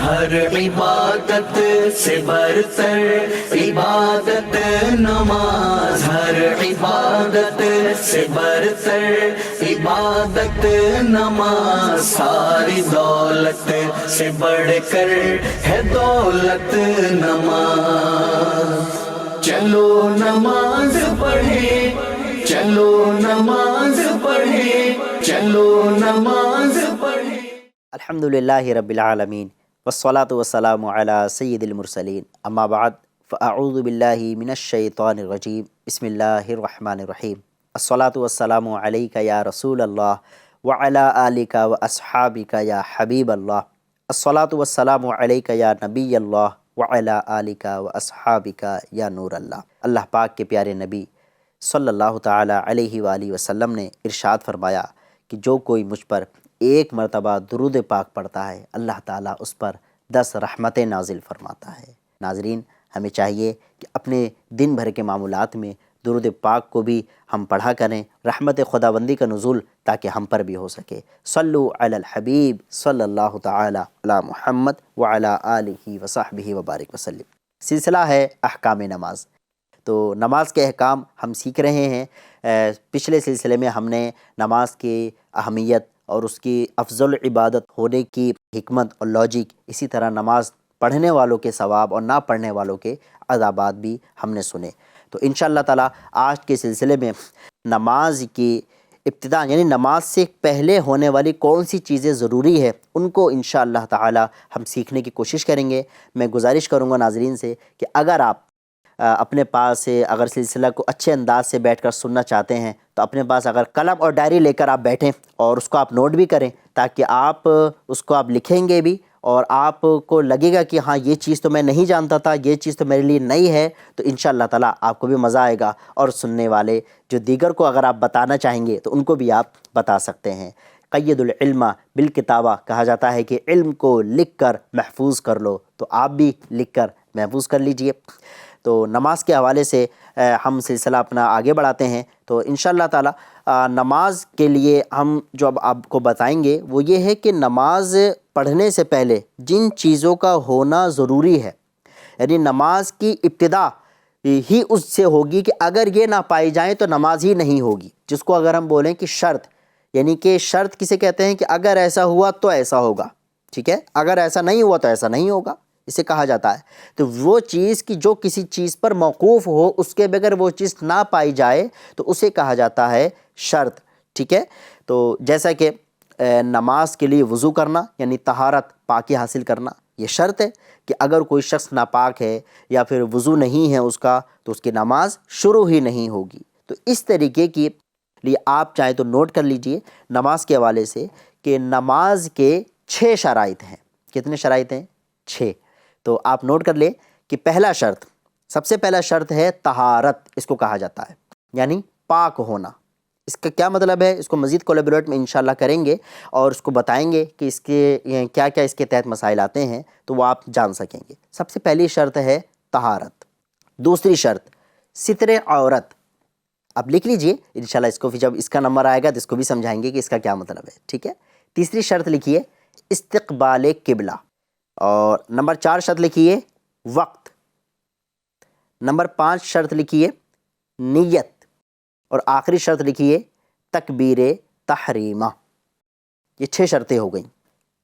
ہر عبادت سے برتر عبادت نماز، ہر عبادت سے برتر عبادت نماز، ساری دولت سے بڑھ کر ہے دولت نماز۔ چلو نماز پڑھیں، چلو نماز پڑھیں، چلو نماز پڑھیں۔ الحمدللہ رب العالمین والصلاة والسلام علی سید المرسلین، اما بعد فاعوذ باللہ من الشیطان الرجیم، بسم اللہ الرحمن الرحیم۔ الصلاة والسلام علیک یا رسول اللہ وعلی آلک واصحابک یا حبیب اللہ، الصلاة والسلام علیک یا نبی اللہ وعلی آلک واصحابک یا نور اللہ۔ اللہ پاک کے پیارے نبی صلی اللہ تعالی علیہ وآلہ وسلم نے ارشاد فرمایا کہ جو کوئی مجھ پر ایک مرتبہ درود پاک پڑھتا ہے، اللہ تعالیٰ اس پر 10 رحمتیں نازل فرماتا ہے۔ ناظرین، ہمیں چاہیے کہ اپنے دن بھر کے معمولات میں درود پاک کو بھی ہم پڑھا کریں، رحمت خداوندی کا نزول تاکہ ہم پر بھی ہو سکے۔ صلو علی الحبیب صلی اللہ تعالی علی محمد وعلی آلہ وصحبہ وبارک وسلم۔ سلسلہ ہے احکام نماز۔ تو نماز کے احکام ہم سیکھ رہے ہیں۔ پچھلے سلسلے میں ہم نے نماز کی اہمیت اور اس کی افضل عبادت ہونے کی حکمت اور لاجک، اسی طرح نماز پڑھنے والوں کے ثواب اور نہ پڑھنے والوں کے عذابات بھی ہم نے سنے۔ تو انشاءاللہ تعالی آج کے سلسلے میں نماز کی ابتدا یعنی نماز سے پہلے ہونے والی کون سی چیزیں ضروری ہے، ان کو انشاءاللہ تعالی ہم سیکھنے کی کوشش کریں گے۔ میں گزارش کروں گا ناظرین سے کہ اگر آپ اپنے پاس اگر سلسلہ کو اچھے انداز سے بیٹھ کر سننا چاہتے ہیں تو اپنے پاس اگر قلم اور ڈائری لے کر آپ بیٹھیں اور اس کو آپ نوٹ بھی کریں، تاکہ آپ اس کو آپ لکھیں گے بھی اور آپ کو لگے گا کہ ہاں یہ چیز تو میں نہیں جانتا تھا، یہ چیز تو میرے لیے نئی ہے، تو انشاءاللہ تعالی آپ کو بھی مزہ آئے گا اور سننے والے جو دیگر کو اگر آپ بتانا چاہیں گے تو ان کو بھی آپ بتا سکتے ہیں۔ قید العلم بالکتابہ، کہا جاتا ہے کہ علم کو لکھ کر محفوظ کر لو، تو آپ بھی لکھ کر محفوظ کر لیجئے۔ تو نماز کے حوالے سے ہم سلسلہ اپنا آگے بڑھاتے ہیں۔ تو انشاءاللہ تعالی نماز کے لیے ہم جو اب آپ کو بتائیں گے وہ یہ ہے کہ نماز پڑھنے سے پہلے جن چیزوں کا ہونا ضروری ہے، یعنی نماز کی ابتدا ہی اس سے ہوگی کہ اگر یہ نہ پائی جائیں تو نماز ہی نہیں ہوگی، جس کو اگر ہم بولیں کہ شرط، یعنی کہ شرط کسے کہتے ہیں کہ اگر ایسا ہوا تو ایسا ہوگا، ٹھیک ہے، اگر ایسا نہیں ہوا تو ایسا نہیں ہوگا، اسے کہا جاتا ہے۔ تو وہ چیز کی جو کسی چیز پر موقوف ہو، اس کے بغیر وہ چیز نہ پائی جائے تو اسے کہا جاتا ہے شرط، ٹھیک ہے۔ تو جیسا کہ نماز کے لیے وضو کرنا یعنی طہارت، پاکی حاصل کرنا، یہ شرط ہے کہ اگر کوئی شخص ناپاک ہے یا پھر وضو نہیں ہے اس کا تو اس کی نماز شروع ہی نہیں ہوگی۔ تو اس طریقے کی لیے آپ چاہیں تو نوٹ کر لیجئے نماز کے حوالے سے کہ نماز کے 6 شرائط ہیں۔ کتنے شرائط ہیں؟ 6۔ تو آپ نوٹ کر لیں کہ پہلا شرط، سب سے پہلا شرط ہے طہارت، اس کو کہا جاتا ہے، یعنی پاک ہونا۔ اس کا کیا مطلب ہے، اس کو مزید کولیبریٹ میں انشاءاللہ کریں گے اور اس کو بتائیں گے کہ اس کے کیا کیا اس کے تحت مسائل آتے ہیں، تو وہ آپ جان سکیں گے۔ سب سے پہلی شرط ہے طہارت۔ دوسری شرط ستر عورت، آپ لکھ لیجئے انشاءاللہ، اس کو پھر جب اس کا نمبر آئے گا تو اس کو بھی سمجھائیں گے کہ اس کا کیا مطلب ہے، ٹھیک ہے۔ تیسری شرط لکھیے استقبال قبلہ، اور نمبر 4 شرط لکھیے وقت، نمبر 5 شرط لکھیے نیت، اور آخری شرط لکھیے تکبیر تحریمہ۔ یہ 6 شرطیں ہو گئیں۔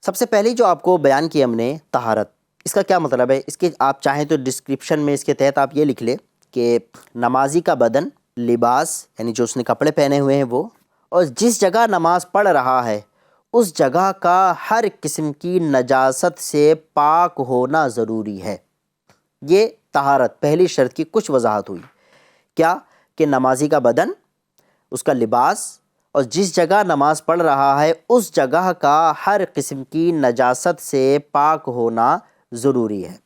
سب سے پہلی جو آپ کو بیان کی ہم نے طہارت، اس کا کیا مطلب ہے، اس کے آپ چاہیں تو ڈسکرپشن میں اس کے تحت آپ یہ لکھ لیں کہ نمازی کا بدن، لباس یعنی جو اس نے کپڑے پہنے ہوئے ہیں وہ، اور جس جگہ نماز پڑھ رہا ہے اس جگہ کا ہر قسم کی نجاست سے پاک ہونا ضروری ہے۔ یہ طہارت پہلی شرط کی کچھ وضاحت ہوئی۔ کیا کہ نمازی کا بدن، اس کا لباس، اور جس جگہ نماز پڑھ رہا ہے اس جگہ کا ہر قسم کی نجاست سے پاک ہونا ضروری ہے۔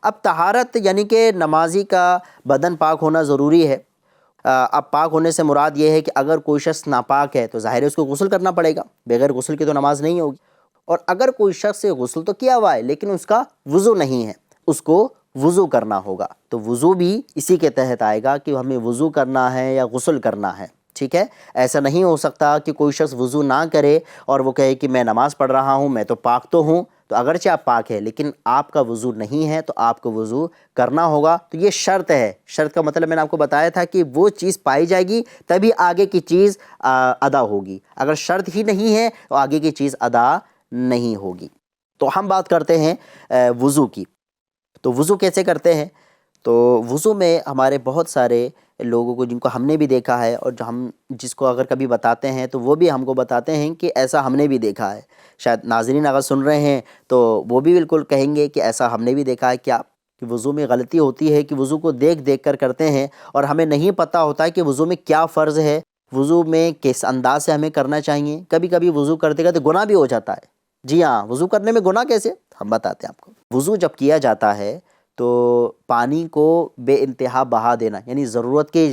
اب طہارت یعنی کہ نمازی کا بدن پاک ہونا ضروری ہے۔ اب پاک ہونے سے مراد یہ ہے کہ اگر کوئی شخص ناپاک ہے تو ظاہر ہے اس کو غسل کرنا پڑے گا، بغیر غسل کے تو نماز نہیں ہوگی۔ اور اگر کوئی شخص سے غسل تو کیا ہوا ہے لیکن اس کا وضو نہیں ہے، اس کو وضو کرنا ہوگا، تو وضو بھی اسی کے تحت آئے گا کہ ہمیں وضو کرنا ہے یا غسل کرنا ہے، ٹھیک ہے۔ ایسا نہیں ہو سکتا کہ کوئی شخص وضو نہ کرے اور وہ کہے کہ میں نماز پڑھ رہا ہوں، میں تو پاک تو ہوں، تو اگرچہ آپ پاک ہے لیکن آپ کا وضو نہیں ہے تو آپ کو وضو کرنا ہوگا. تو یہ شرط ہے. شرط کا مطلب میں نے آپ کو بتایا تھا کہ وہ چیز پائی جائے گی تبھی آگے کی چیز ادا ہوگی. اگر شرط ہی نہیں ہے تو آگے کی چیز ادا نہیں ہوگی. تو ہم بات کرتے ہیں وضو کی. تو وضو کیسے کرتے ہیں؟ تو وضو میں ہمارے بہت سارے لوگوں کو جن کو ہم نے بھی دیکھا ہے اور جس کو اگر کبھی بتاتے ہیں تو وہ بھی ہم کو بتاتے ہیں کہ ایسا ہم نے بھی دیکھا ہے. شاید ناظرین اگر سن رہے ہیں تو وہ بھی بالکل کہیں گے کہ ایسا ہم نے بھی دیکھا ہے. کیا کہ وضو میں غلطی ہوتی ہے کہ وضو کو دیکھ دیکھ کر کرتے ہیں اور ہمیں نہیں پتہ ہوتا ہے کہ وضو میں کیا فرض ہے, وضو میں کس انداز سے ہمیں کرنا چاہیے. کبھی کبھی وضو کرتے کرتے گناہ بھی ہو جاتا ہے. جی ہاں, وضو کرنے میں گناہ کیسے, ہم بتاتے ہیں آپ کو. وضو جب کیا جاتا ہے تو پانی کو بے انتہا بہا دینا, یعنی ضرورت کے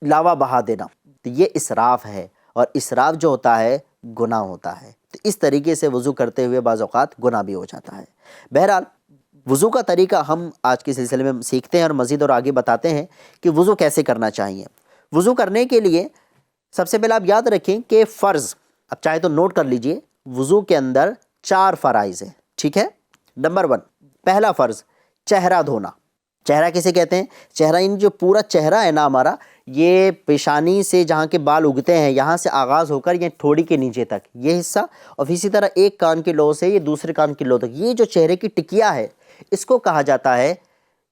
علاوہ بہا دینا, تو یہ اسراف ہے, اور اسراف جو ہوتا ہے گناہ ہوتا ہے. تو اس طریقے سے وضو کرتے ہوئے بعض اوقات گناہ بھی ہو جاتا ہے. بہرحال وضو کا طریقہ ہم آج کے سلسلے میں سیکھتے ہیں اور مزید اور آگے بتاتے ہیں کہ وضو کیسے کرنا چاہیے. وضو کرنے کے لیے سب سے پہلے آپ یاد رکھیں کہ فرض, اب چاہے تو نوٹ کر لیجئے, وضو کے اندر 4 فرائض ہیں. ٹھیک ہے. نمبر 1, پہلا فرض چہرہ دھونا. چہرہ کسے کہتے ہیں؟ چہرہ ان جو پورا چہرہ ہے نا ہمارا, یہ پیشانی سے جہاں کے بال اگتے ہیں یہاں سے آغاز ہو کر یہ تھوڑی کے نیچے تک یہ حصہ, اور اسی طرح ایک کان کی لو سے یہ دوسرے کان کی لو تک, یہ جو چہرے کی ٹکیا ہے اس کو کہا جاتا ہے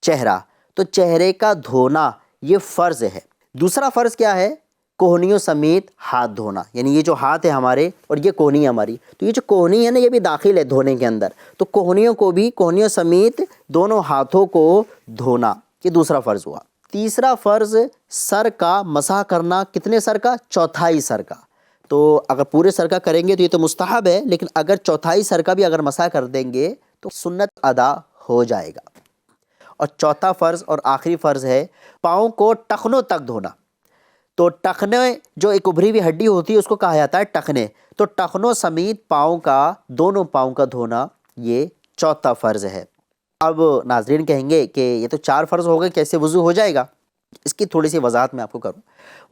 چہرہ. تو چہرے کا دھونا یہ فرض ہے. دوسرا فرض کیا ہے؟ کوہنیوں سمیت ہاتھ دھونا, یعنی یہ جو ہاتھ ہے ہمارے اور یہ کوہنی ہماری, تو یہ جو کوہنی ہے نا یہ بھی داخل ہے دھونے کے اندر, تو کوہنیوں کو بھی کوہنیوں سمیت دونوں ہاتھوں کو دھونا, یہ دوسرا فرض ہوا. تیسرا فرض سر کا مسح کرنا. کتنے سر کا؟ چوتھائی سر کا. تو اگر پورے سر کا کریں گے تو یہ تو مستحب ہے, لیکن اگر چوتھائی سر کا بھی اگر مسح کر دیں گے تو سنت ادا ہو جائے گا. اور چوتھا فرض اور آخری فرض ہے پاؤں کو ٹخنوں تک دھونا. تو ٹخنے جو ایک ابھری ہوئی ہڈی ہوتی ہے اس کو کہا جاتا ہے ٹخنے. تو ٹخنوں سمیت پاؤں کا, دونوں پاؤں کا دھونا یہ چوتھا فرض ہے. اب ناظرین کہیں گے کہ یہ تو 4 فرض ہو گئے, کیسے وضو ہو جائے گا؟ اس کی تھوڑی سی وضاحت میں آپ کو کروں.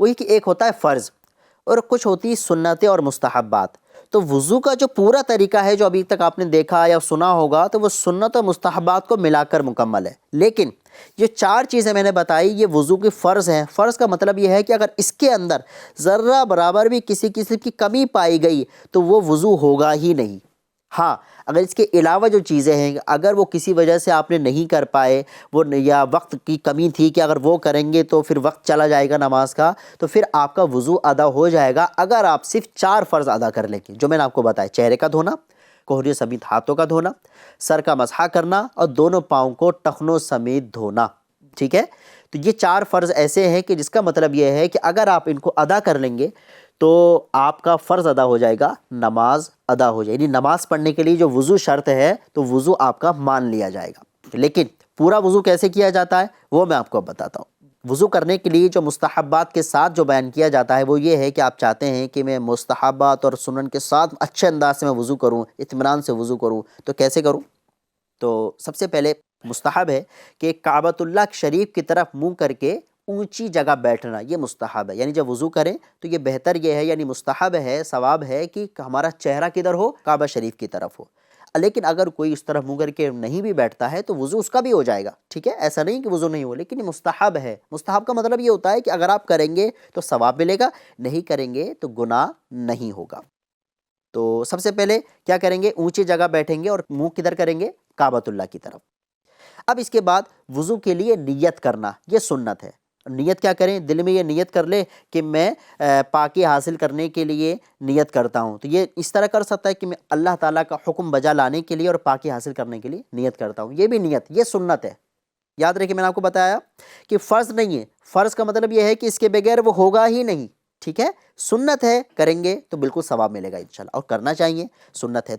وہی کہ ایک ہوتا ہے فرض اور کچھ ہوتی سنتیں اور مستحبات. تو وضو کا جو پورا طریقہ ہے جو ابھی تک آپ نے دیکھا یا سنا ہوگا تو وہ سنت اور مستحبات کو ملا کر مکمل ہے. لیکن یہ 4 چیزیں میں نے بتائی یہ وضو کی فرض ہیں. فرض کا مطلب یہ ہے کہ اگر اس کے اندر ذرہ برابر بھی کسی قسم کی کمی پائی گئی تو وہ وضو ہوگا ہی نہیں. ہاں, اگر اس کے علاوہ جو چیزیں ہیں اگر وہ کسی وجہ سے آپ نے نہیں کر پائے, وہ یا وقت کی کمی تھی کہ اگر وہ کریں گے تو پھر وقت چلا جائے گا نماز کا, تو پھر آپ کا وضو ادا ہو جائے گا اگر آپ صرف 4 فرض ادا کر لیں گے جو میں نے آپ کو بتایا. چہرے کا دھونا, کوہنیوں سمیت ہاتھوں کا دھونا, سر کا مسح کرنا اور دونوں پاؤں کو ٹخنوں سمیت دھونا. ٹھیک ہے. تو یہ 4 فرض ایسے ہیں کہ جس کا مطلب یہ ہے کہ اگر آپ ان کو ادا کر لیں گے تو آپ کا فرض ادا ہو جائے گا, نماز ادا ہو جائے گی. یعنی نماز پڑھنے کے لیے جو وضو شرط ہے تو وضو آپ کا مان لیا جائے گا. لیکن پورا وضو کیسے کیا جاتا ہے وہ میں آپ کو بتاتا ہوں. وضو کرنے کے لیے جو مستحبات کے ساتھ جو بیان کیا جاتا ہے وہ یہ ہے کہ آپ چاہتے ہیں کہ میں مستحبات اور سنن کے ساتھ اچھے انداز سے میں وضو کروں, اطمینان سے وضو کروں, تو کیسے کروں؟ تو سب سے پہلے مستحب ہے کہ کعبۃ اللہ شریف کی طرف منہ کر کے اونچی جگہ بیٹھنا, یہ مستحب ہے. یعنی جب وضو کریں تو یہ بہتر یہ ہے, یعنی مستحب ہے, ثواب ہے کہ ہمارا چہرہ کدھر ہو؟ کعبہ شریف کی طرف ہو. لیکن اگر کوئی اس طرف منہ کر کے نہیں بھی بیٹھتا ہے تو وضو اس کا بھی ہو جائے گا. ٹھیک ہے, ایسا نہیں کہ وضو نہیں ہو, لیکن یہ مستحب ہے. مستحب کا مطلب یہ ہوتا ہے کہ اگر آپ کریں گے تو ثواب ملے گا, نہیں کریں گے تو گناہ نہیں ہوگا. تو سب سے پہلے کیا کریں گے؟ اونچی جگہ بیٹھیں گے اور منہ کدھر کریں گے؟ کعبۃ اللہ کی طرف. اب اس کے بعد وضو کے لیے نیت کرنا یہ سنت ہے. نیت کیا کریں؟ دل میں یہ نیت کر لے کہ میں پاکی حاصل کرنے کے لیے نیت کرتا ہوں. تو یہ اس طرح کر سکتا ہے کہ میں اللہ تعالیٰ کا حکم بجا لانے کے لیے اور پاکی حاصل کرنے کے لیے نیت کرتا ہوں. یہ بھی نیت, یہ سنت ہے. یاد رکھیں میں نے آپ کو بتایا کہ فرض نہیں ہے. فرض کا مطلب یہ ہے کہ اس کے بغیر وہ ہوگا ہی نہیں. ٹھیک ہے, سنت ہے, کریں گے تو بالکل ثواب ملے گا انشاءاللہ, اور کرنا چاہیے, سنت ہے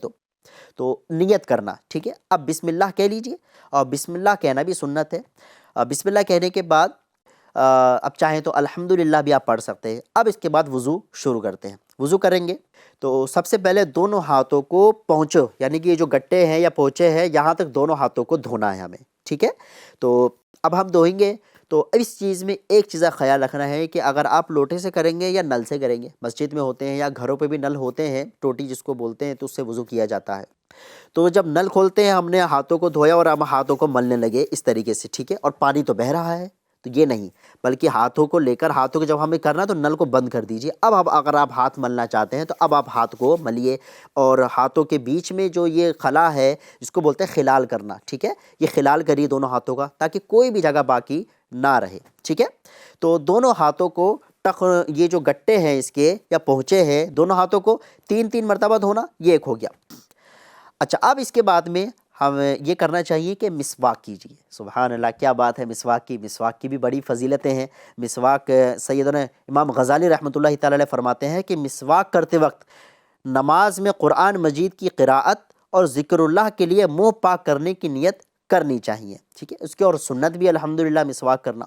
تو نیت کرنا. ٹھیک ہے. اب بسم اللہ کہہ لیجئے, اور بسم اللہ کہنا بھی سنت ہے. بسم اللہ کہنے کے بعد اب چاہیں تو الحمدللہ بھی آپ پڑھ سکتے ہیں. اب اس کے بعد وضو شروع کرتے ہیں. وضو کریں گے تو سب سے پہلے دونوں ہاتھوں کو پہنچو, یعنی کہ یہ جو گٹے ہیں یا پہنچے ہیں یہاں تک دونوں ہاتھوں کو دھونا ہے ہمیں. ٹھیک ہے. تو اب ہم دھوئیں گے تو اس چیز میں ایک چیز کا خیال رکھنا ہے کہ اگر آپ لوٹے سے کریں گے یا نل سے کریں گے، مسجد میں ہوتے ہیں یا گھروں پہ بھی نل ہوتے ہیں، ٹوٹی جس کو بولتے ہیں، تو اس سے وضو کیا جاتا ہے۔ تو جب نل کھولتے ہیں ہم نے ہاتھوں کو دھویا اور ہم ہاتھوں کو ملنے لگے اس طریقے سے، ٹھیک ہے، اور پانی تو بہہ رہا ہے، تو یہ نہیں، بلکہ ہاتھوں کو لے کر، ہاتھوں کو جب ہمیں کرنا تو نل کو بند کر دیجئے۔ اب اگر آپ ہاتھ ملنا چاہتے ہیں تو اب آپ ہاتھ کو ملیے، اور ہاتھوں کے بیچ میں جو یہ خلا ہے جس کو بولتے ہیں خلال کرنا، ٹھیک ہے، یہ خلال کریے دونوں ہاتھوں کا، تاکہ کوئی بھی جگہ باقی نہ رہے، ٹھیک ہے۔ تو دونوں ہاتھوں کو یہ جو گٹے ہیں اس کے یا پہنچے ہیں، دونوں ہاتھوں کو 3 مرتبہ دھونا، یہ ایک ہو گیا۔ اچھا، اب اس کے بعد میں ہم یہ کرنا چاہیے کہ مسواک کیجیے۔ سبحان اللہ، کیا بات ہے مسواک کی بھی بڑی فضیلتیں ہیں۔ مسواک سیدنا امام غزالی رحمۃ اللہ تعالی علیہ فرماتے ہیں کہ مسواک کرتے وقت نماز میں قرآن مجید کی قراءت اور ذکر اللہ کے لیے منہ پاک کرنے کی نیت کرنی چاہیے، ٹھیک ہے۔ اس کی اور سنت بھی الحمدللہ مسواک کرنا،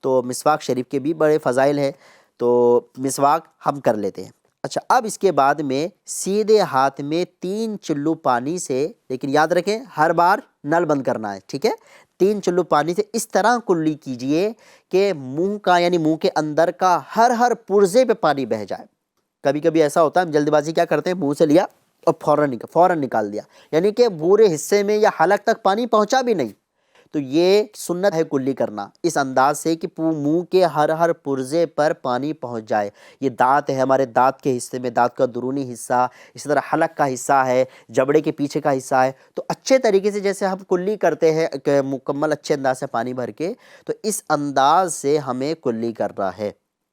تو مسواک شریف کے بھی بڑے فضائل ہیں، تو مسواک ہم کر لیتے ہیں۔ اچھا، اب اس کے بعد میں سیدھے ہاتھ میں 3 چلو پانی سے، لیکن یاد رکھیں ہر بار نل بند کرنا ہے، ٹھیک ہے، 3 چلو پانی سے اس طرح کلی کیجئے کہ منہ کا، یعنی منہ کے اندر کا ہر پرزے پہ پانی بہہ جائے۔ کبھی کبھی ایسا ہوتا ہے ہم جلد بازی کیا کرتے ہیں، منہ سے لیا اور فوراً نکال دیا، یعنی کہ پورے حصے میں یا حلق تک پانی پہنچا بھی نہیں۔ تو یہ سنت ہے کلی کرنا اس انداز سے کہ منہ کے ہر پرزے پر پانی پہنچ جائے۔ یہ دانت ہے، ہمارے دانت کے حصے میں، دانت کا درونی حصہ، اسی طرح حلق کا حصہ ہے، جبڑے کے پیچھے کا حصہ ہے، تو اچھے طریقے سے جیسے ہم کلی کرتے ہیں کہ مکمل اچھے انداز سے پانی بھر کے، تو اس انداز سے ہمیں کلی کرنا ہے۔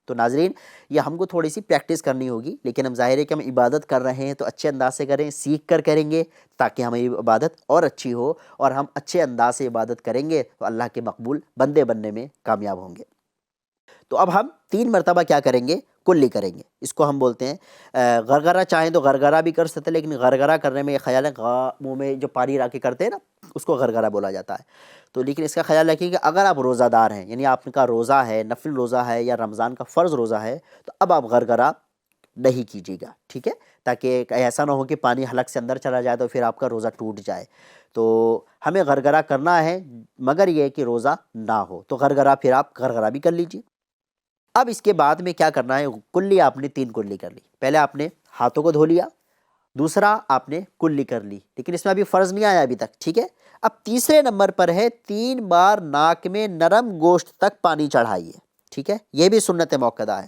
تو ناظرین، یہ ہم کو تھوڑی سی پریکٹس کرنی ہوگی، لیکن ہم ظاہر ہے کہ ہم عبادت کر رہے ہیں تو اچھے انداز سے کریں، سیکھ کر کریں گے تاکہ ہماری عبادت اور اچھی ہو، اور ہم اچھے انداز سے عبادت کریں گے تو اللہ کے مقبول بندے بننے میں کامیاب ہوں گے۔ تو اب ہم 3 مرتبہ کیا کریں گے، کلی کریں گے۔ اس کو ہم بولتے ہیں غرغرہ، چاہیں تو غرغرہ بھی کر سکتے ہیں، لیکن غرغرہ کرنے میں یہ خیال ہے منہ میں جو پانی را کے کرتے ہیں نا، اس کو غرغرہ بولا جاتا ہے۔ تو لیکن اس کا خیال رکھیے کہ اگر آپ روزہ دار ہیں، یعنی آپ کا روزہ ہے، نفل روزہ ہے یا رمضان کا فرض روزہ ہے، تو اب آپ غرغرہ نہیں کیجیے گا، ٹھیک ہے، تاکہ ایسا نہ ہو کہ پانی حلق سے اندر چلا جائے تو پھر آپ کا روزہ ٹوٹ جائے۔ تو ہمیں غرغرہ کرنا ہے، مگر یہ کہ روزہ نہ ہو، تو غرغرہ پھر آپ غرغرہ بھی کر لیجیے۔ اب اس کے بعد میں کیا کرنا ہے، کلی آپ نے 3 کلی کر لی۔ پہلے آپ نے ہاتھوں کو دھو لیا، دوسرا آپ نے کلی کر لی، لیکن اس میں ابھی فرض نہیں آیا ابھی تک، ٹھیک ہے۔ اب تیسرے نمبر پر ہے 3 بار ناک میں نرم گوشت تک پانی چڑھائیے، ٹھیک ہے، یہ بھی سنت موقدہ ہے۔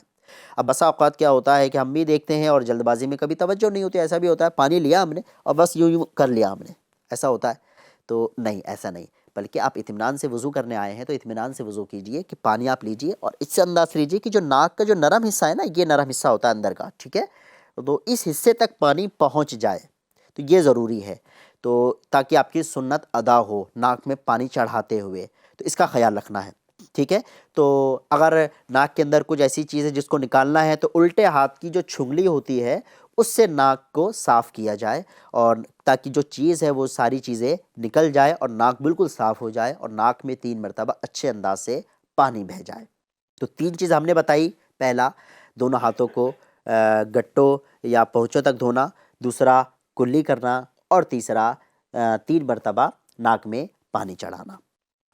اب بسا اوقات کیا ہوتا ہے کہ ہم بھی دیکھتے ہیں اور جلد بازی میں کبھی توجہ نہیں ہوتی، ایسا بھی ہوتا ہے پانی لیا ہم نے اور بس یوں کر لیا ہم نے، ایسا ہوتا ہے۔ تو نہیں، ایسا نہیں، بلکہ آپ اطمینان سے وضو کرنے آئے ہیں تو اطمینان سے وضو کیجئے کہ پانی آپ لیجئے اور اس سے انداز سے لیجئے کہ جو ناک کا جو نرم حصہ ہے نا، یہ نرم حصہ ہوتا ہے اندر کا، ٹھیک ہے، تو اس حصے تک پانی پہنچ جائے، تو یہ ضروری ہے، تو تاکہ آپ کی سنت ادا ہو ناک میں پانی چڑھاتے ہوئے، تو اس کا خیال رکھنا ہے، ٹھیک ہے۔ تو اگر ناک کے اندر کچھ ایسی چیز ہے جس کو نکالنا ہے تو الٹے ہاتھ کی جو چھنگلی ہوتی ہے اس سے ناک کو صاف کیا جائے، اور تاکہ جو چیز ہے وہ ساری چیزیں نکل جائے اور ناک بالکل صاف ہو جائے، اور ناک میں 3 مرتبہ اچھے انداز سے پانی بہہ جائے۔ تو 3 چیز ہم نے بتائی، پہلا دونوں ہاتھوں کو گٹوں یا پہنچوں تک دھونا، دوسرا کلی کرنا، اور تیسرا 3 مرتبہ ناک میں پانی چڑھانا۔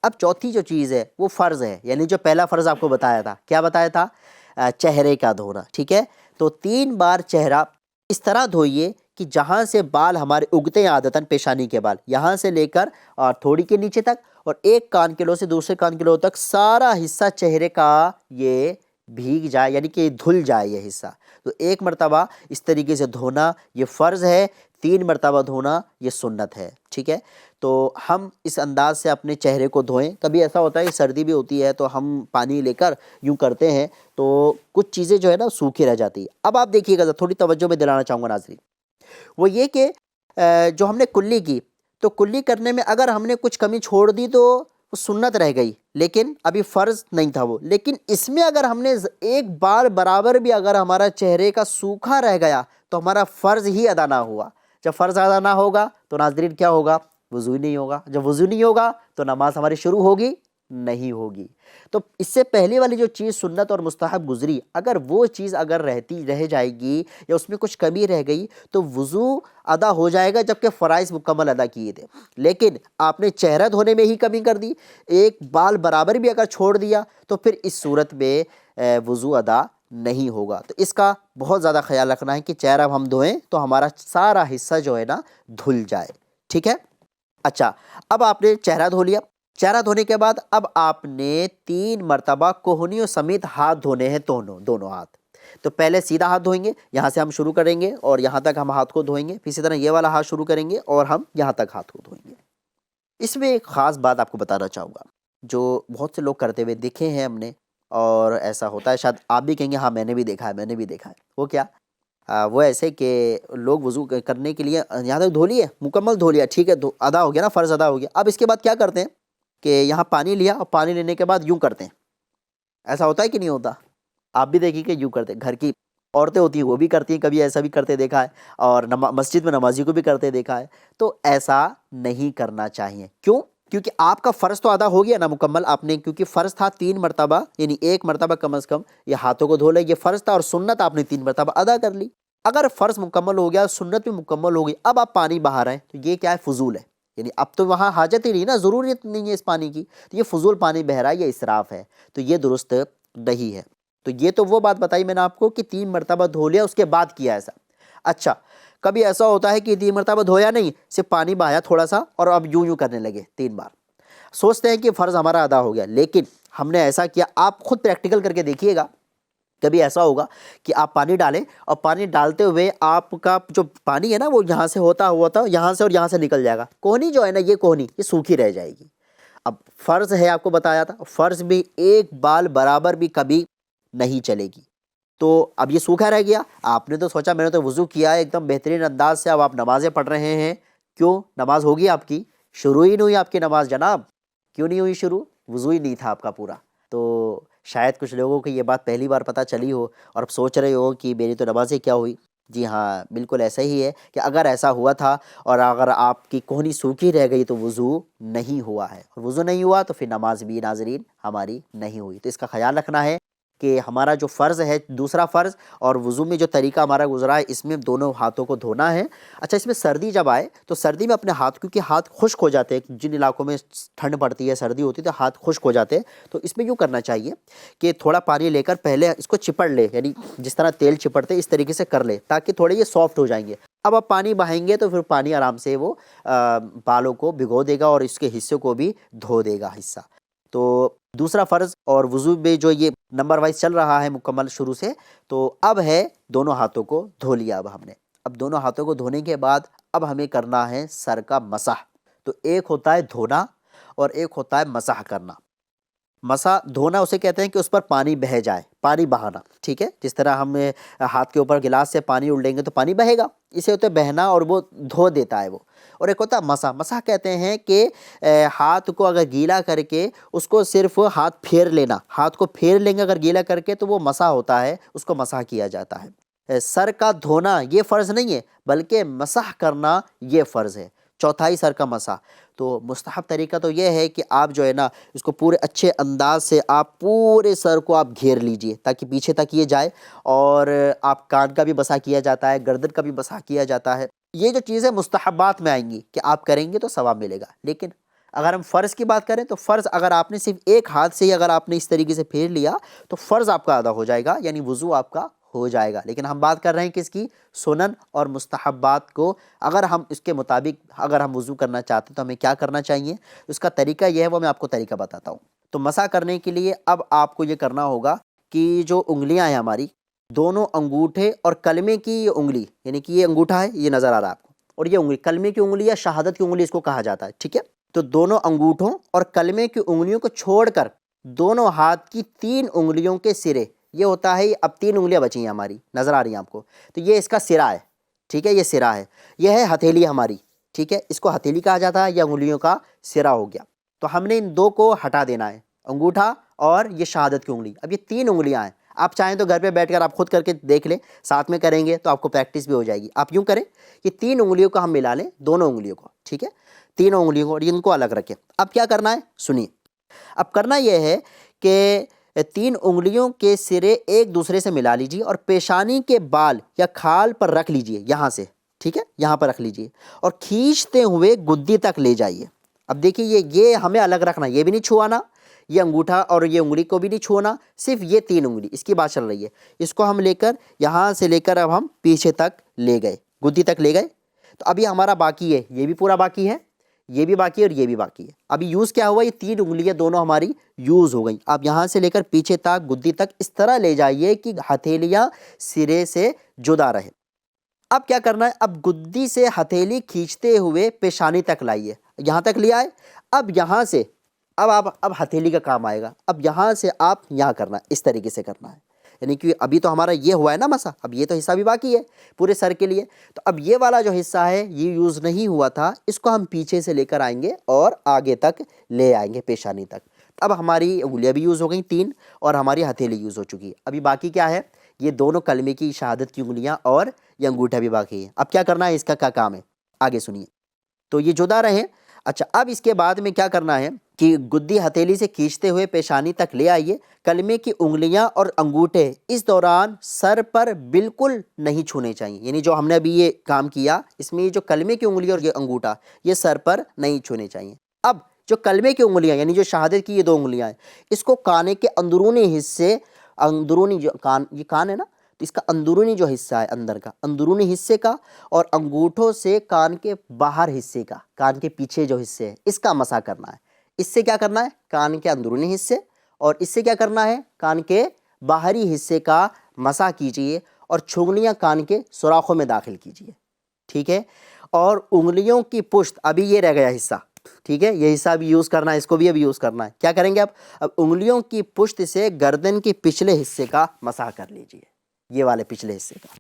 اب چوتھی جو چیز ہے وہ فرض ہے، یعنی جو پہلا فرض آپ کو بتایا تھا، کیا بتایا تھا، چہرے کا دھونا، ٹھیک ہے۔ تو 3 بار چہرہ اس طرح دھوئیے کہ جہاں سے بال ہمارے اگتے ہیں عادتاً، پیشانی کے بال، یہاں سے لے کر اور تھوڑی کے نیچے تک، اور ایک کان کلو سے دوسرے کان کلو تک سارا حصہ چہرے کا یہ بھیگ جائے، یعنی کہ دھل جائے یہ حصہ۔ تو 1 مرتبہ اس طریقے سے دھونا یہ فرض ہے، 3 مرتبہ دھونا یہ سنت ہے، ٹھیک ہے۔ تو ہم اس انداز سے اپنے چہرے کو دھوئیں۔ کبھی ایسا ہوتا ہے کہ سردی بھی ہوتی ہے تو ہم پانی لے کر یوں کرتے ہیں تو کچھ چیزیں جو ہے نا سوکھی رہ جاتی ہے۔ اب آپ دیکھیے گا، تھوڑی توجہ میں دلانا چاہوں گا ناظرین، وہ یہ کہ جو ہم نے کلی کی، تو کلی کرنے میں اگر ہم نے کچھ کمی چھوڑ دی تو وہ سنت رہ گئی، لیکن ابھی فرض نہیں تھا وہ۔ لیکن اس میں اگر ہم نے ایک بار برابر بھی اگر ہمارا چہرے کا سوکھا رہ گیا تو ہمارا فرض ہی ادا نہ ہوا۔ جب فرض ادا نہ ہوگا تو ناظرین کیا ہوگا، وضو ہی نہیں ہوگا۔ جب وضو نہیں ہوگا تو نماز ہماری شروع ہوگی نہیں ہوگی۔ تو اس سے پہلے والی جو چیز سنت اور مستحب گزری، اگر وہ چیز اگر رہ جائے گی یا اس میں کچھ کمی رہ گئی تو وضو ادا ہو جائے گا جبکہ فرائض مکمل ادا کیے تھے۔ لیکن آپ نے چہرہ دھونے میں ہی کمی کر دی، ایک بال برابر بھی اگر چھوڑ دیا تو پھر اس صورت میں وضو ادا نہیں ہوگا۔ تو اس کا بہت زیادہ خیال رکھنا ہے کہ چہرہ ہم دھوئیں تو ہمارا سارا حصہ جو ہے نا دھل جائے، ٹھیک ہے۔ اچھا، اب آپ نے چہرہ دھو لیا، چہرہ دھونے کے بعد اب آپ نے 3 مرتبہ کوہنیوں سمیت ہاتھ دھونے ہیں، دونوں ہاتھ۔ تو پہلے سیدھا ہاتھ دھوئیں گے، یہاں سے ہم شروع کریں گے اور یہاں تک ہم ہاتھ کو دھوئیں گے، پھر اسی طرح یہ والا ہاتھ شروع کریں گے اور ہم یہاں تک ہاتھ کو دھوئیں گے۔ اس میں ایک خاص بات آپ کو بتانا چاہوں گا جو بہت سے لوگ کرتے ہوئے دیکھے ہیں ہم نے، اور ایسا ہوتا ہے، شاید آپ بھی کہیں گے ہاں میں نے بھی دیکھا ہے۔ وہ کیا؟ وہ ایسے کہ لوگ وضو کرنے کے لیے یہاں تک دھو لیے، مکمل دھو لیا، ٹھیک ہے، ادا ہو گیا نا، فرض ادا ہو گیا۔ اب اس کے بعد کیا کرتے ہیں کہ یہاں پانی لیا اور پانی لینے کے بعد یوں کرتے ہیں۔ ایسا ہوتا ہے کہ نہیں ہوتا؟ آپ بھی دیکھیے کہ یوں کرتے ہیں، گھر کی عورتیں ہوتی ہیں وہ بھی کرتی ہیں، کبھی ایسا بھی کرتے دیکھا ہے، اور مسجد میں نمازی کو بھی کرتے دیکھا ہے۔ تو ایسا نہیں کرنا چاہیے۔ کیوں؟ کیونکہ آپ کا فرض تو ادا ہو گیا نا مکمل، آپ نے، کیونکہ فرض تھا 3 مرتبہ، یعنی 1 مرتبہ کم از کم یہ ہاتھوں کو دھو لے، یہ فرض تھا، اور سنت آپ نے 3 مرتبہ ادا کر لی۔ اگر فرض مکمل ہو گیا، سنت بھی مکمل ہو گئی، اب آپ پانی بہا رہے ہیں تو یہ کیا ہے؟ فضول ہے، یعنی اب تو وہاں حاجت ہی نہیں نا، ضرورت نہیں ہے اس پانی کی، تو یہ فضول پانی بہ رہا ہے، یہ اسراف ہے، تو یہ درست نہیں ہے۔ تو یہ تو وہ بات بتائی میں نے آپ کو کہ 3 مرتبہ دھو لیا، اس کے بعد کیا ایسا۔ اچھا، کبھی ایسا ہوتا ہے کہ 3 مرتبہ دھویا نہیں، صرف پانی بہایا تھوڑا سا اور اب یوں کرنے لگے 3 بار، سوچتے ہیں کہ فرض ہمارا ادا ہو گیا، لیکن ہم نے ایسا کیا۔ آپ خود پریکٹیکل کر کے دیکھیے گا، کبھی ایسا ہوگا کہ آپ پانی ڈالیں اور پانی ڈالتے ہوئے آپ کا جو پانی ہے نا وہ یہاں سے ہوتا یہاں سے اور یہاں سے نکل جائے گا، کوہنی جو ہے نا یہ کوہنی یہ سوکھی رہ جائے گی۔ اب فرض ہے، آپ کو بتایا تھا، فرض بھی ایک بال برابر بھی کبھی نہیں چلے گی، تو اب یہ سوکھا رہ گیا۔ آپ نے تو سوچا میں نے تو وضو کیا ہے ایک دم بہترین انداز سے، اب آپ نمازیں پڑھ رہے ہیں، کیوں؟ نماز ہوگی آپ کی؟ شروع ہی نہیں ہوئی آپ کی نماز جناب۔ کیوں نہیں ہوئی شروع؟ وضو ہی نہیں تھا آپ کا پورا۔ تو شاید کچھ لوگوں کو یہ بات پہلی بار پتہ چلی ہو اور اب سوچ رہے ہو کہ میری تو نمازیں کیا ہوئی۔ جی ہاں، بالکل ایسا ہی ہے کہ اگر ایسا ہوا تھا اور اگر آپ کی کوہنی سوکھی رہ گئی تو وضو نہیں ہوا ہے، اور وضو نہیں ہوا تو پھر نماز بھی ناظرین ہماری نہیں ہوئی۔ تو اس کا خیال رکھنا ہے کہ ہمارا جو فرض ہے، دوسرا فرض، اور وضو میں جو طریقہ ہمارا گزرا ہے، اس میں دونوں ہاتھوں کو دھونا ہے۔ اچھا، اس میں سردی جب آئے تو سردی میں اپنے ہاتھ، کیونکہ ہاتھ خشک ہو جاتے ہیں، جن علاقوں میں ٹھنڈ پڑتی ہے، سردی ہوتی ہے تو ہاتھ خشک ہو جاتے ہیں، تو اس میں یوں کرنا چاہیے کہ تھوڑا پانی لے کر پہلے اس کو چپڑ لے، یعنی جس طرح تیل چپڑتے اس طریقے سے کر لے تاکہ تھوڑے یہ سافٹ ہو جائیں گے۔ اب آپ پانی بہائیں گے تو پھر پانی آرام سے وہ بالوں کو بھگو دے گا اور اس کے حصے کو بھی دھو دے گا حصہ۔ تو دوسرا فرض اور وضو میں جو یہ نمبر وائز چل رہا ہے مکمل شروع سے، تو اب ہے دونوں ہاتھوں کو دھو لیا۔ اب دونوں ہاتھوں کو دھونے کے بعد اب ہمیں کرنا ہے سر کا مسح۔ تو ایک ہوتا ہے دھونا اور ایک ہوتا ہے مسح کرنا۔ مسح دھونا اسے کہتے ہیں کہ اس پر پانی بہہ جائے، پانی بہانا، ٹھیک ہے، جس طرح ہم ہاتھ کے اوپر گلاس سے پانی اڑلیں گے تو پانی بہے گا، اسے ہوتا ہے بہنا اور وہ دھو دیتا ہے وہ۔ اور ایک ہوتا ہے مسح۔ مسح کہتے ہیں کہ ہاتھ کو اگر گیلا کر کے اس کو صرف ہاتھ پھیر لینا، ہاتھ کو پھیر لیں گے اگر گیلا کر کے تو وہ مسح ہوتا ہے، اس کو مسح کیا جاتا ہے۔ سر کا دھونا یہ فرض نہیں ہے بلکہ مسح کرنا یہ فرض ہے، چوتھائی سر کا مسح۔ تو مستحب طریقہ تو یہ ہے کہ آپ جو ہے نا اس کو پورے اچھے انداز سے آپ پورے سر کو آپ گھیر لیجئے تاکہ پیچھے تک یہ جائے، اور آپ کان کا بھی مسح کیا جاتا ہے، گردن کا بھی مسح کیا جاتا ہے۔ یہ جو چیزیں مستحبات میں آئیں گی کہ آپ کریں گے تو ثواب ملے گا۔ لیکن اگر ہم فرض کی بات کریں تو فرض اگر آپ نے صرف ایک ہاتھ سے ہی اگر آپ نے اس طریقے سے پھیر لیا تو فرض آپ کا ادا ہو جائے گا، یعنی وضو آپ کا ہو جائے گا۔ لیکن ہم بات کر رہے ہیں کس کی؟ سنن اور مستحبات کو۔ اگر ہم اس کے مطابق اگر ہم وضو کرنا چاہتے ہیں تو ہمیں کیا کرنا چاہیے؟ اس کا طریقہ یہ ہے، وہ میں آپ کو طریقہ بتاتا ہوں۔ تو مسح کرنے کے لیے اب آپ کو یہ کرنا ہوگا کہ جو انگلیاں ہیں ہماری، دونوں انگوٹھے اور کلمے کی یہ انگلی، یعنی کہ یہ انگوٹھا ہے، یہ نظر آ رہا ہے آپ کو، اور یہ انگلی کلمے کی انگلی یا شہادت کی انگلی اس کو کہا جاتا ہے، ٹھیک ہے۔ تو دونوں انگوٹھوں اور کلمے کی انگلیوں کو چھوڑ کر دونوں ہاتھ کی 3 انگلیوں کے سرے، یہ ہوتا ہے، اب 3 انگلیاں بچی ہیں ہماری، نظر آ رہی ہیں آپ کو، تو یہ اس کا سرا ہے، ٹھیک ہے، یہ سرا ہے، یہ ہے ہتھیلی ہماری، ٹھیک ہے، اس کو ہتھیلی کہا جاتا ہے، یا انگلیوں کا سرا ہو گیا۔ تو ہم نے ان 2 کو ہٹا دینا ہے، انگوٹھا اور یہ شہادت کی انگلی۔ اب یہ 3 انگلیاں ہیں، آپ چاہیں تو گھر پہ بیٹھ کر آپ خود کر کے دیکھ لیں، ساتھ میں کریں گے تو آپ کو پریکٹس بھی ہو جائے گی۔ آپ یوں کریں، یہ 3 انگلیوں کو ہم ملا لیں، دونوں انگلیوں کو، ٹھیک ہے، 3 انگلیوں کو، اور ان کو الگ رکھیں۔ اب کیا کرنا ہے سنیے، اب کرنا یہ ہے کہ 3 انگلیوں کے سرے ایک دوسرے سے ملا لیجیے اور پیشانی کے بال یا کھال پر رکھ لیجیے یہاں سے، ٹھیک ہے، یہاں پر رکھ لیجیے اور کھینچتے ہوئے گدی تک لے جائیے۔ اب دیکھیے یہ ہمیں الگ رکھنا، یہ بھی نہیں چھوانا، یہ انگوٹھا اور یہ انگلی کو بھی نہیں چھونا، صرف یہ 3 انگلی، اس کی بات چل رہی ہے۔ اس کو ہم لے کر یہاں سے لے کر اب ہم پیچھے تک لے گئے، گدی تک لے گئے۔ تو ابھی ہمارا باقی ہے، یہ بھی پورا باقی ہے، یہ بھی باقی ہے اور یہ بھی باقی ہے۔ ابھی یوز کیا ہوا، یہ 3 انگلیاں دونوں ہماری یوز ہو گئیں۔ اب یہاں سے لے کر پیچھے تک گدی تک اس طرح لے جائیے کہ ہتھیلیاں سرے سے جدا رہے۔ اب کیا کرنا ہے، اب گدی سے ہتھیلی کھینچتے ہوئے پیشانی تک لائیے، یہاں تک لے آئے۔ اب یہاں سے اب ہتھیلی کا کام آئے گا، اب یہاں سے آپ یہاں کرنا ہے، اس طریقے سے کرنا ہے، یعنی کہ ابھی تو ہمارا یہ ہوا ہے نا مسا، اب یہ تو حصہ بھی باقی ہے پورے سر کے لیے۔ تو اب یہ والا جو حصہ ہے یہ یوز نہیں ہوا تھا، اس کو ہم پیچھے سے لے کر آئیں گے اور آگے تک لے آئیں گے پیشانی تک۔ اب ہماری انگلیاں بھی یوز ہو گئیں 3 اور ہماری ہتھیلی یوز ہو چکی ہے۔ ابھی باقی کیا ہے، یہ دونوں کلمے کی شہادت کی انگلیاں اور یہ انگوٹھا بھی باقی ہے۔ اب کیا کرنا ہے، اس کا کیا کام ہے آگے سنیے۔ تو یہ جدا رہے۔ اچھا، اب اس کے بعد میں کیا کرنا ہے کہ گدی ہتھیلی سے کھینچتے ہوئے پیشانی تک لے آئیے، کلمے کی انگلیاں اور انگوٹھے اس دوران سر پر بالکل نہیں چھونے چاہیے، یعنی جو ہم نے ابھی یہ کام کیا اس میں یہ جو کلمے کی انگلی اور یہ انگوٹھا یہ سر پر نہیں چھونے چاہیے۔ اب جو کلمے کی انگلیاں یعنی جو شہادت کی یہ 2 انگلیاں ہیں، اس کو کانے کے اندرونی حصے، اندرونی جو کان، یہ کان ہے نا، تو اس کا اندرونی جو حصہ ہے اندر کا اندرونی حصے کا، اور انگوٹھوں سے کان کے باہر حصے کا، کان کے پیچھے جو حصے ہے اس کا مسح کرنا ہے۔ اس سے کیا کرنا ہے، کان کے اندرونی حصے، اور اس سے کیا کرنا ہے، کان کے باہری حصے کا مسح کیجئے اور چھنگلیاں کان کے سوراخوں میں داخل کیجئے، ٹھیک ہے۔ اور انگلیوں کی پشت، ابھی یہ رہ گیا حصہ، ٹھیک ہے، یہ حصہ بھی یوز کرنا ہے، اس کو بھی ابھی یوز کرنا ہے۔ کیا کریں گے اب انگلیوں کی پشت سے گردن کے پچھلے حصے کا مسح کر لیجئے، یہ والے پچھلے حصے کا۔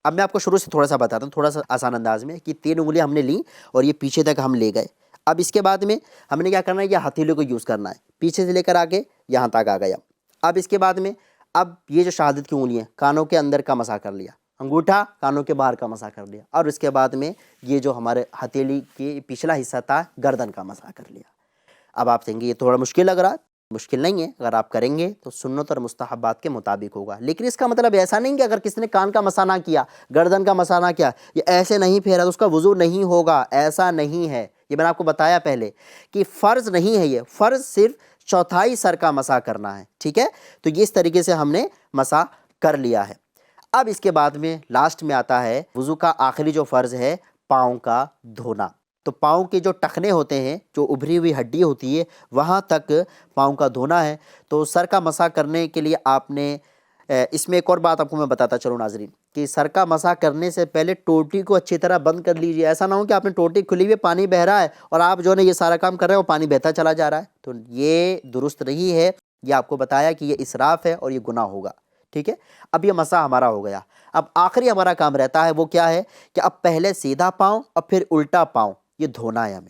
اب میں آپ کو شروع سے تھوڑا سا بتاتا ہوں، تھوڑا سا آسان انداز میں، کہ 3 انگلیاں ہم نے لیں اور یہ پیچھے تک ہم لے گئے۔ اب اس کے بعد میں ہم نے کیا کرنا ہے، یہ ہتھیلی کو یوز کرنا ہے، پیچھے سے لے کر آگے یہاں تک آ گیا۔ اب اس کے بعد میں اب یہ جو شہادت کی انگلیاں، کانوں کے اندر کا مسح کر لیا، انگوٹھا کانوں کے باہر کا مسح کر لیا، اور اس کے بعد میں یہ جو ہمارے ہتھیلی کی پچھلا حصہ تھا گردن کا مسح کر لیا۔ اب آپ کہیں گے یہ تھوڑا مشکل لگ رہا ہے، مشکل نہیں ہے، اگر آپ کریں گے تو سنت اور مستحبات کے مطابق ہوگا، لیکن اس کا مطلب ایسا نہیں کہ اگر کسی نے کان کا مسح نہ کیا، گردن کا مسح نہ کیا، یہ ایسے نہیں پھیرا تو اس کا وضو نہیں ہوگا، ایسا نہیں ہے۔ یہ میں نے آپ کو بتایا پہلے کہ فرض نہیں ہے، یہ فرض صرف چوتھائی سر کا مسح کرنا ہے، ٹھیک ہے۔ تو یہ اس طریقے سے ہم نے مسح کر لیا ہے۔ اب اس کے بعد میں لاسٹ میں آتا ہے وضو کا آخری جو فرض ہے، پاؤں کا دھونا۔ تو پاؤں کے جو ٹخنے ہوتے ہیں، جو ابھری ہوئی ہڈی ہوتی ہے، وہاں تک پاؤں کا دھونا ہے۔ تو سر کا مسح کرنے کے لیے آپ نے اس میں ایک اور بات آپ کو میں بتاتا چلوں ناظرین، کہ سر کا مسح کرنے سے پہلے ٹوٹی کو اچھی طرح بند کر لیجیے۔ ایسا نہ ہو کہ آپ نے ٹوٹی کھلی ہوئی، پانی بہہ رہا ہے اور آپ جو ہے یہ سارا کام کر رہے ہیں وہ پانی بہتا چلا جا رہا ہے، تو یہ درست نہیں ہے۔ یہ آپ کو بتایا کہ یہ اسراف ہے اور یہ گناہ ہوگا، ٹھیک ہے۔ اب یہ مسح ہمارا ہو گیا۔ اب آخری ہمارا کام رہتا ہے وہ کیا ہے کہ اب پہلے سیدھا پاؤں اور پھر الٹا پاؤں یہ دھونا ہے ہمیں،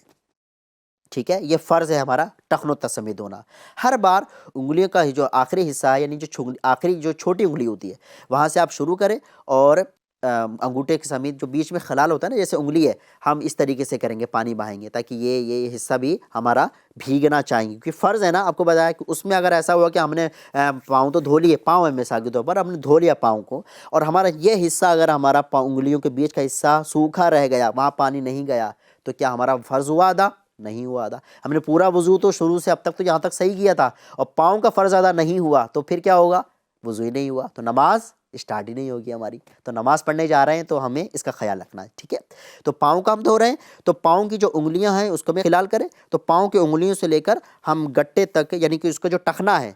ٹھیک ہے۔ یہ فرض ہے ہمارا ٹخنوں تک سمیت دھونا۔ ہر بار انگلیوں کا جو آخری حصہ ہے، یعنی جو آخری جو چھوٹی انگلی ہوتی ہے، وہاں سے آپ شروع کریں اور انگوٹھے کے سمیت جو بیچ میں خلال ہوتا ہے نا، جیسے انگلی ہے، ہم اس طریقے سے کریں گے، پانی بہائیں گے تاکہ یہ حصہ بھی ہمارا بھیگنا چاہیے، کیونکہ فرض ہے نا، آپ کو بتایا کہ اس میں اگر ایسا ہوا کہ ہم نے پاؤں تو دھو لیے، پاؤں ہے مثال کے طور پر ہم نے دھو لیا پاؤں کو، اور ہمارا یہ حصہ اگر ہمارا انگلیوں کے بیچ کا حصہ سوکھا رہ گیا، وہاں پانی نہیں گیا، تو کیا ہمارا فرض ہوا ادا؟ نہیں ہوا ادا۔ ہم نے پورا وضو تو شروع سے اب تک تو یہاں تک صحیح کیا تھا، اور پاؤں کا فرض ادا نہیں ہوا، تو پھر کیا ہوگا؟ وضو ہی نہیں ہوا، تو نماز اسٹارٹ ہی نہیں ہوگی ہماری۔ تو نماز پڑھنے جا رہے ہیں تو ہمیں اس کا خیال رکھنا ہے، ٹھیک ہے۔ تو پاؤں کا ہم دھو رہے ہیں، تو پاؤں کی جو انگلیاں ہیں اس کو بھی خلال کریں۔ تو پاؤں کی انگلیوں سے لے کر ہم گٹے تک، یعنی کہ اس کا جو ٹخنا ہے،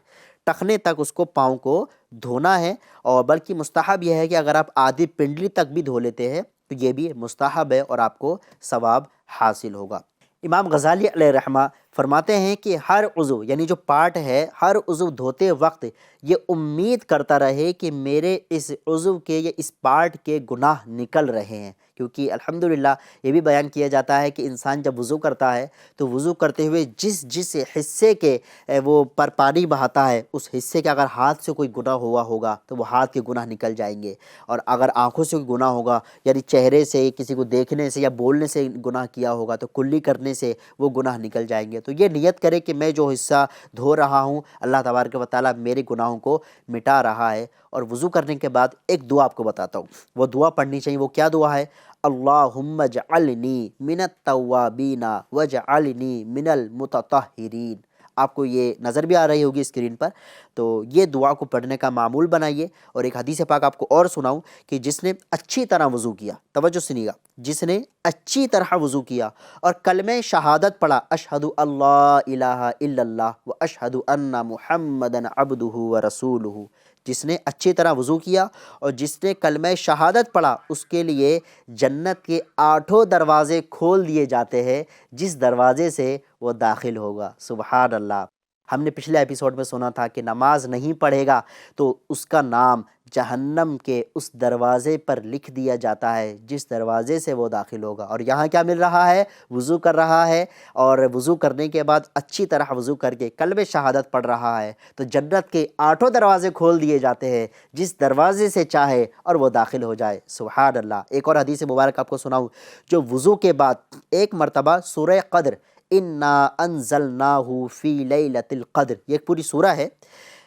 ٹخنے تک اس کو پاؤں کو دھونا ہے، اور بلکہ مستحب یہ ہے کہ اگر آپ آدھی پنڈلی تک بھی دھو لیتے ہیں تو یہ بھی مستحب ہے اور آپ کو ثواب حاصل ہوگا۔ امام غزالی علیہ رحمہ فرماتے ہیں کہ ہر عضو، یعنی جو پارٹ ہے، ہر عضو دھوتے وقت یہ امید کرتا رہے کہ میرے اس عضو کے یا اس پارٹ کے گناہ نکل رہے ہیں، کیونکہ الحمدللہ یہ بھی بیان کیا جاتا ہے کہ انسان جب وضو کرتا ہے تو وضو کرتے ہوئے جس حصے کے وہ پر پانی بہاتا ہے، اس حصے کے اگر ہاتھ سے کوئی گناہ ہوا ہوگا تو وہ ہاتھ کے گناہ نکل جائیں گے، اور اگر آنکھوں سے کوئی گناہ ہوگا، یعنی چہرے سے کسی کو دیکھنے سے یا بولنے سے گناہ کیا ہوگا تو کلی کرنے سے وہ گناہ نکل جائیں گے۔ تو یہ نیت کرے کہ میں جو حصہ دھو رہا ہوں اللہ تبارک و تعالیٰ میرے گناہوں کو مٹا رہا ہے۔ اور وضو کرنے کے بعد ایک دعا آپ کو بتاتا ہوں، وہ دعا پڑھنی چاہیے۔ وہ کیا دعا ہے؟ اللہم اجعلنی من التوابین واجعلنی من المتطہرین۔ آپ کو یہ نظر بھی آ رہی ہوگی اسکرین پر، تو یہ دعا کو پڑھنے کا معمول بنائیے۔ اور ایک حدیث پاک آپ کو اور سناؤں کہ جس نے اچھی طرح وضو کیا، توجہ سنیے گا، جس نے اچھی طرح وضو کیا اور کلمہ شہادت پڑھا، اشہد اللہ الہ الا اللہ و اشہد ان محمدًا عبدہ و رسولہ، جس نے اچھی طرح وضو کیا اور جس نے کلمہ شہادت پڑھا، اس کے لیے جنت کے 8 دروازے کھول دیے جاتے ہیں، جس دروازے سے وہ داخل ہوگا۔ سبحان اللہ۔ ہم نے پچھلے ایپیسوڈ میں سنا تھا کہ نماز نہیں پڑھے گا تو اس کا نام جہنم کے اس دروازے پر لکھ دیا جاتا ہے جس دروازے سے وہ داخل ہوگا۔ اور یہاں کیا مل رہا ہے؟ وضو کر رہا ہے، اور وضو کرنے کے بعد اچھی طرح وضو کر کے کلمہ شہادت پڑھ رہا ہے تو جنت کے 8 دروازے کھول دیے جاتے ہیں، جس دروازے سے چاہے اور وہ داخل ہو جائے۔ سبحان اللہ۔ ایک اور حدیث مبارک آپ کو سناؤں، جو وضو کے بعد ایک مرتبہ سورہ قدر انا انزلناہ فی لیلۃ القدر، یہ ایک پوری سورہ ہے،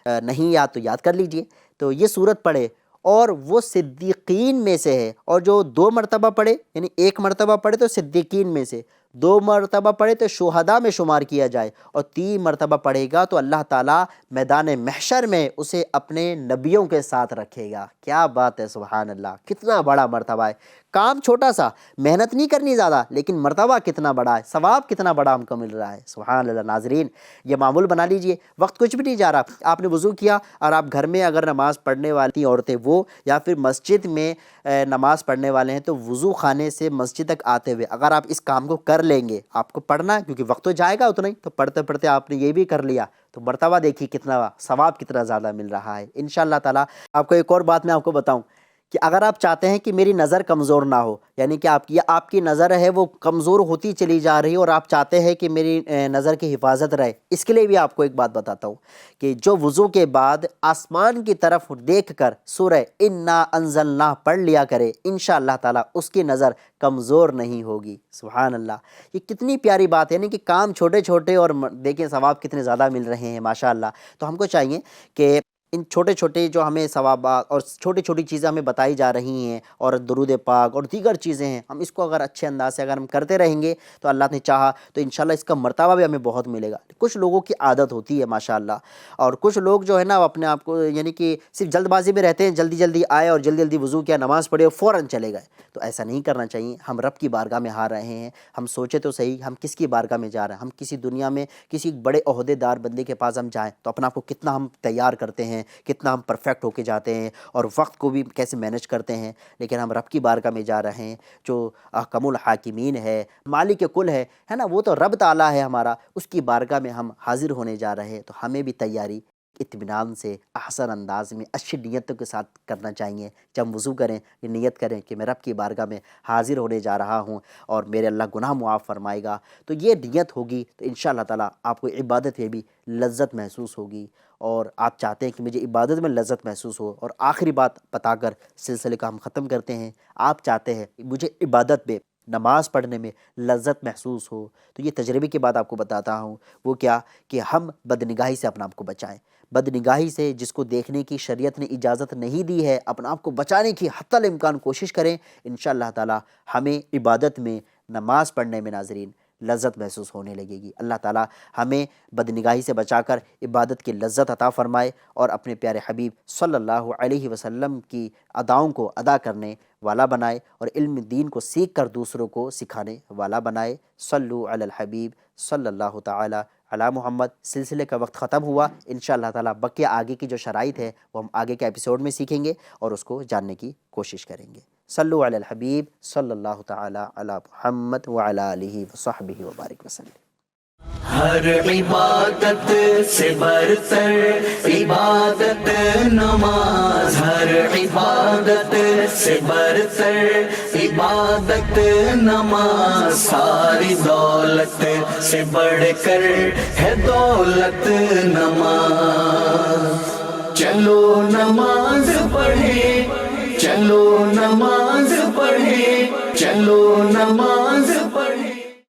نہیں یاد تو یاد کر لیجئے، تو یہ سورت پڑھے اور وہ صدیقین میں سے ہے، اور جو 2 مرتبہ پڑھے، یعنی 1 مرتبہ پڑھے تو صدیقین میں سے، 2 مرتبہ پڑھے تو شہداء میں شمار کیا جائے، اور 3 مرتبہ پڑھے گا تو اللہ تعالیٰ میدان محشر میں اسے اپنے نبیوں کے ساتھ رکھے گا۔ کیا بات ہے، سبحان اللہ، کتنا بڑا مرتبہ ہے۔ کام چھوٹا سا، محنت نہیں کرنی زیادہ، لیکن مرتبہ کتنا بڑا ہے، ثواب کتنا بڑا ہم کو مل رہا ہے۔ سبحان اللہ۔ ناظرین، یہ معمول بنا لیجئے، وقت کچھ بھی نہیں جا رہا، آپ نے وضو کیا اور آپ گھر میں اگر نماز پڑھنے والی عورتیں وہ یا پھر مسجد میں نماز پڑھنے والے ہیں تو وضو خانے سے مسجد تک آتے ہوئے اگر آپ اس کام کو کر لیں گے، آپ کو پڑھنا ہے کیونکہ وقت تو جائے گا اتنا ہی، تو پڑھتے پڑھتے آپ نے یہ بھی کر لیا تو مرتبہ دیکھیے کتنا ثواب کتنا زیادہ مل رہا ہے انشاءاللہ تعالیٰ۔ آپ کو ایک اور بات میں آپ کو بتاؤں کہ اگر آپ چاہتے ہیں کہ میری نظر کمزور نہ ہو، یعنی کہ آپ کی نظر ہے وہ کمزور ہوتی چلی جا رہی ہے اور آپ چاہتے ہیں کہ میری نظر کی حفاظت رہے، اس کے لیے بھی آپ کو ایک بات بتاتا ہوں کہ جو وضو کے بعد آسمان کی طرف دیکھ کر سورہ انا انزلناہ پڑھ لیا کرے، انشاءاللہ تعالیٰ اس کی نظر کمزور نہیں ہوگی۔ سبحان اللہ، یہ کتنی پیاری بات ہے، یعنی کہ کام چھوٹے چھوٹے اور دیکھیں ثواب کتنے زیادہ مل رہے ہیں ماشاءاللہ۔ تو ہم کو چاہیے کہ ان چھوٹے چھوٹے جو ہمیں ثوابات اور چھوٹی چھوٹی چیزیں ہمیں بتائی جا رہی ہیں اور درود پاک اور دیگر چیزیں ہیں، ہم اس کو اگر اچھے انداز سے اگر ہم کرتے رہیں گے تو اللہ نے چاہا تو انشاءاللہ اس کا مرتبہ بھی ہمیں بہت ملے گا۔ کچھ لوگوں کی عادت ہوتی ہے ماشاءاللہ، اور کچھ لوگ جو ہے نا اپنے آپ کو یعنی کہ صرف جلد بازی میں رہتے ہیں، جلدی جلدی آئے اور جلدی جلدی وضو کیا، نماز پڑھے اور فوراً چلے گئے، تو ایسا نہیں کرنا چاہیے۔ ہم رب کی بارگاہ میں آ رہے ہیں، ہم سوچے تو صحیح ہم کس کی بارگاہ میں جا رہے ہیں۔ ہم کسی دنیا میں کسی بڑے عہدے دار بندے کے پاس ہم جائیں تو اپنا آپ کو کتنا ہم تیار کرتے ہیں، کتنا ہم پرفیکٹ ہو کے جاتے ہیں اور وقت کو بھی کیسے مینج کرتے ہیں، لیکن ہم رب کی بارگاہ میں جا رہے ہیں جو احکم الحاکمین ہے، مالک کل ہے نا، وہ تو رب تعالیٰ ہے ہمارا، اس کی بارگاہ میں ہم حاضر ہونے جا رہے ہیں، تو ہمیں بھی تیاری اطمینان سے احسن انداز میں اچھی نیتوں کے ساتھ کرنا چاہیے۔ جب ہم وضو کریں یہ نیت کریں کہ میں رب کی بارگاہ میں حاضر ہونے جا رہا ہوں اور میرے اللہ گناہ معاف فرمائے گا، تو یہ نیت ہوگی تو انشاءاللہ تعالیٰ آپ کو عبادت میں بھی لذت محسوس ہوگی، اور آپ چاہتے ہیں کہ مجھے عبادت میں لذت محسوس ہو۔ اور آخری بات بتا کر سلسلے کا ہم ختم کرتے ہیں، آپ چاہتے ہیں مجھے عبادت میں نماز پڑھنے میں لذت محسوس ہو، تو یہ تجربے کی بات آپ کو بتاتا ہوں، وہ کیا کہ ہم بدنگاہی سے اپنا آپ کو بچائیں۔ بدنگاہی سے جس کو دیکھنے کی شریعت نے اجازت نہیں دی ہے، اپنا آپ کو بچانے کی حتی الامکان کوشش کریں، انشاءاللہ تعالی ہمیں عبادت میں نماز پڑھنے میں ناظرین لذت محسوس ہونے لگے گی۔ اللہ تعالی ہمیں بدنگاہی سے بچا کر عبادت کی لذت عطا فرمائے اور اپنے پیارے حبیب صلی اللہ علیہ وسلم کی اداؤں کو ادا کرنے والا بنائے اور علم دین کو سیکھ کر دوسروں کو سکھانے والا بنائے۔ صلو علی الحبیب صلی اللہ تعالی علی محمد۔ سلسلے کا وقت ختم ہوا، انشاءاللہ تعالی بقیہ آگے کی جو شرائط ہے وہ ہم آگے کے ایپیسوڈ میں سیکھیں گے اور اس کو جاننے کی کوشش کریں گے۔ صلو علی الحبیب صلی اللہ تعالی علی محمد وعلی آلہ وصحبہ وبارک وسلم۔ ہر عبادت سے برتر عبادت نماز، ہر عبادت سے برتر عبادت نماز، ساری دولت سے بڑھ کر ہے دولت نماز۔ چلو نماز پڑھیں، چلو نماز پڑھیں، چلو نماز پڑھیں۔